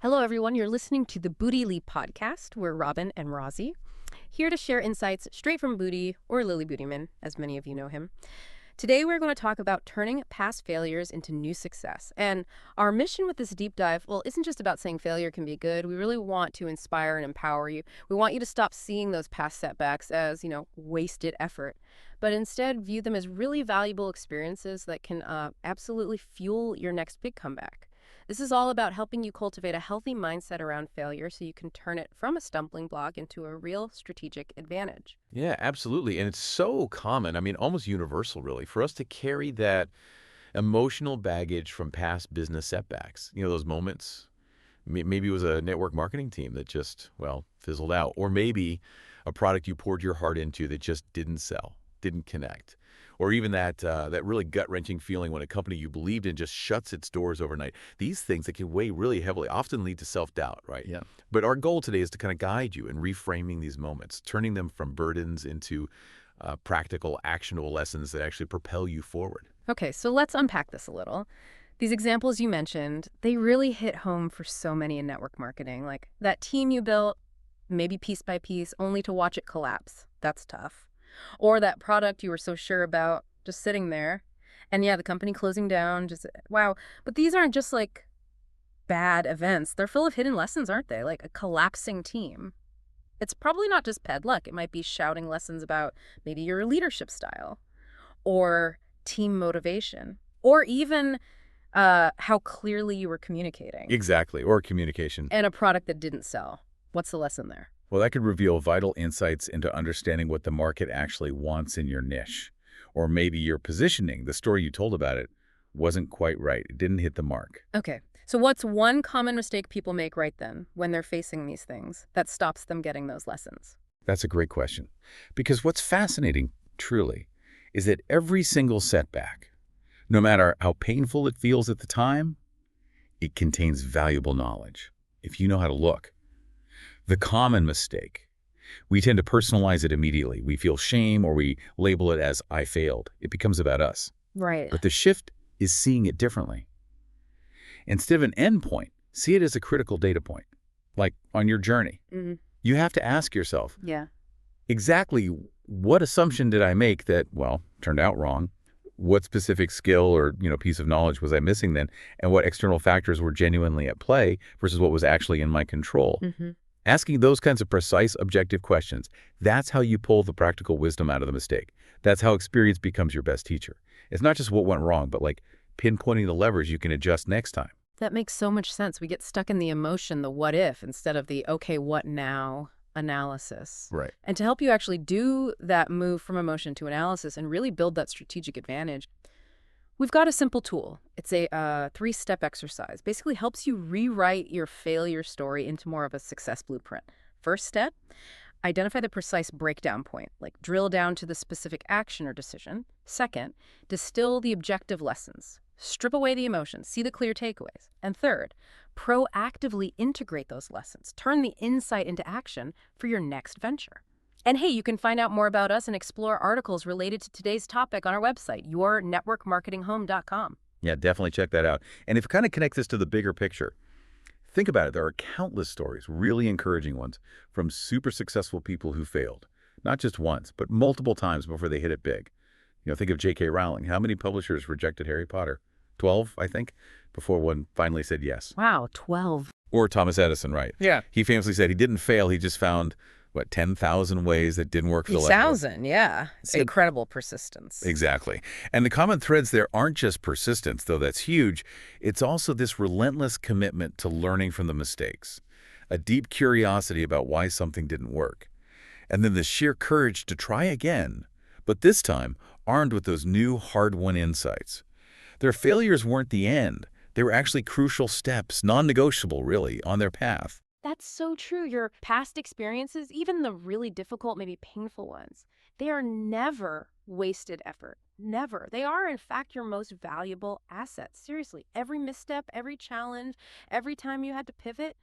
Hello, everyone. You're listening to the Booty Leap podcast. We're Robin and Rosie, here to share insights straight from Booty, or Lily Bootyman, as many of you know him. Today, we're going to talk about turning past failures into new success. And our mission with this deep dive, well, isn't just about saying failure can be good. We really want to inspire and empower you. We want you to stop seeing those past setbacks as, wasted effort, but instead view them as really valuable experiences that can absolutely fuel your next big comeback. This is all about helping you cultivate a healthy mindset around failure so you can turn it from a stumbling block into a real strategic advantage. Yeah, absolutely. And it's so common, almost universal, really, for us to carry that emotional baggage from past business setbacks. Those moments. Maybe it was a network marketing team that just, fizzled out. Or maybe a product you poured your heart into that just didn't sell, didn't connect. Or even that really gut-wrenching feeling when a company you believed in just shuts its doors overnight. These things that can weigh really heavily often lead to self-doubt, right? Yeah. But our goal today is to kind of guide you in reframing these moments, turning them from burdens into practical, actionable lessons that actually propel you forward. Okay, so let's unpack this a little. These examples you mentioned, they really hit home for so many in network marketing. Like that team you built, maybe piece by piece, only to watch it collapse. That's tough. Or that product you were so sure about just sitting there. And yeah, the company closing down, just wow. But these aren't just like bad events. They're full of hidden lessons, aren't they? Like a collapsing team. It's probably not just bad luck. It might be shouting lessons about maybe your leadership style or team motivation or even how clearly you were communicating Exactly, or communication. and a product that didn't sell. What's the lesson there? Well, that could reveal vital insights into understanding what the market actually wants in your niche. Or maybe your positioning, the story you told about it, wasn't quite right. It didn't hit the mark. Okay, so what's one common mistake people make right then when they're facing these things that stops them getting those lessons? That's a great question. Because what's fascinating, truly, is that every single setback, no matter how painful it feels at the time, it contains valuable knowledge, if you know how to look. The common mistake, we tend to personalize it immediately. We feel shame or we label it as I failed. It becomes about us. Right. But the shift is seeing it differently. Instead of an end point, see it as a critical data point, like on your journey. Mm-hmm. You have to ask yourself, Yeah. exactly what assumption did I make that, turned out wrong? What specific skill or, piece of knowledge was I missing then? And what external factors were genuinely at play versus what was actually in my control? Mm-hmm. Asking those kinds of precise, objective questions, that's how you pull the practical wisdom out of the mistake. That's how experience becomes your best teacher. It's not just what went wrong, but like pinpointing the levers you can adjust next time. That makes so much sense. We get stuck in the emotion, the what if, instead of the okay, what now analysis. Right. And to help you actually do that move from emotion to analysis and really build that strategic advantage, we've got a simple tool. It's a 3-step exercise. Basically helps you rewrite your failure story into more of a success blueprint. First step, identify the precise breakdown point, like drill down to the specific action or decision. Second, distill the objective lessons. Strip away the emotions, see the clear takeaways. And third, proactively integrate those lessons. Turn the insight into action for your next venture. And hey, you can find out more about us and explore articles related to today's topic on our website, yournetworkmarketinghome.com. Yeah, definitely check that out. And if you kind of connect this to the bigger picture, think about it. There are countless stories, really encouraging ones, from super successful people who failed. Not just once, but multiple times before they hit it big. Think of J.K. Rowling. How many publishers rejected Harry Potter? 12, I think, before one finally said yes. Wow, 12. Or Thomas Edison, right? Yeah. He famously said he didn't fail. He just found, 10,000 ways that didn't work for the light bulb. 1,000, yeah. It's incredible persistence. Exactly. And the common threads there aren't just persistence, though that's huge. It's also this relentless commitment to learning from the mistakes, a deep curiosity about why something didn't work, and then the sheer courage to try again, but this time armed with those new hard-won insights. Their failures weren't the end. They were actually crucial steps, non-negotiable, really, on their path. That's so true. Your past experiences, even the really difficult, maybe painful ones, they are never wasted effort. Never. They are, in fact, your most valuable asset. Seriously, every misstep, every challenge, every time you had to pivot,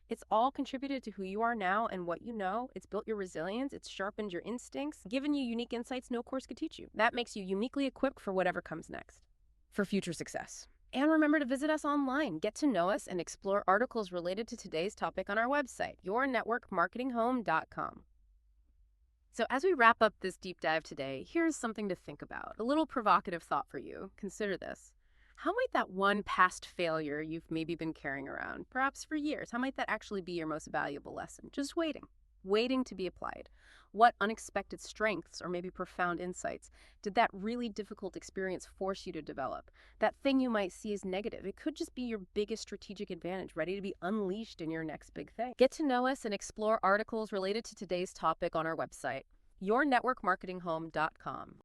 it's all contributed to who you are now and what you know. It's built your resilience. It's sharpened your instincts, given you unique insights no course could teach you. That makes you uniquely equipped for whatever comes next. For future success. And remember to visit us online, get to know us, and explore articles related to today's topic on our website, yournetworkmarketinghome.com. So as we wrap up this deep dive today, here's something to think about. A little provocative thought for you. Consider this. How might that one past failure you've maybe been carrying around, perhaps for years, how might that actually be your most valuable lesson? Just waiting to be applied. What unexpected strengths or maybe profound insights did that really difficult experience force you to develop? That thing you might see as negative, it could just be your biggest strategic advantage, ready to be unleashed in your next big thing. Get to know us and explore articles related to today's topic on our website, yournetworkmarketinghome.com.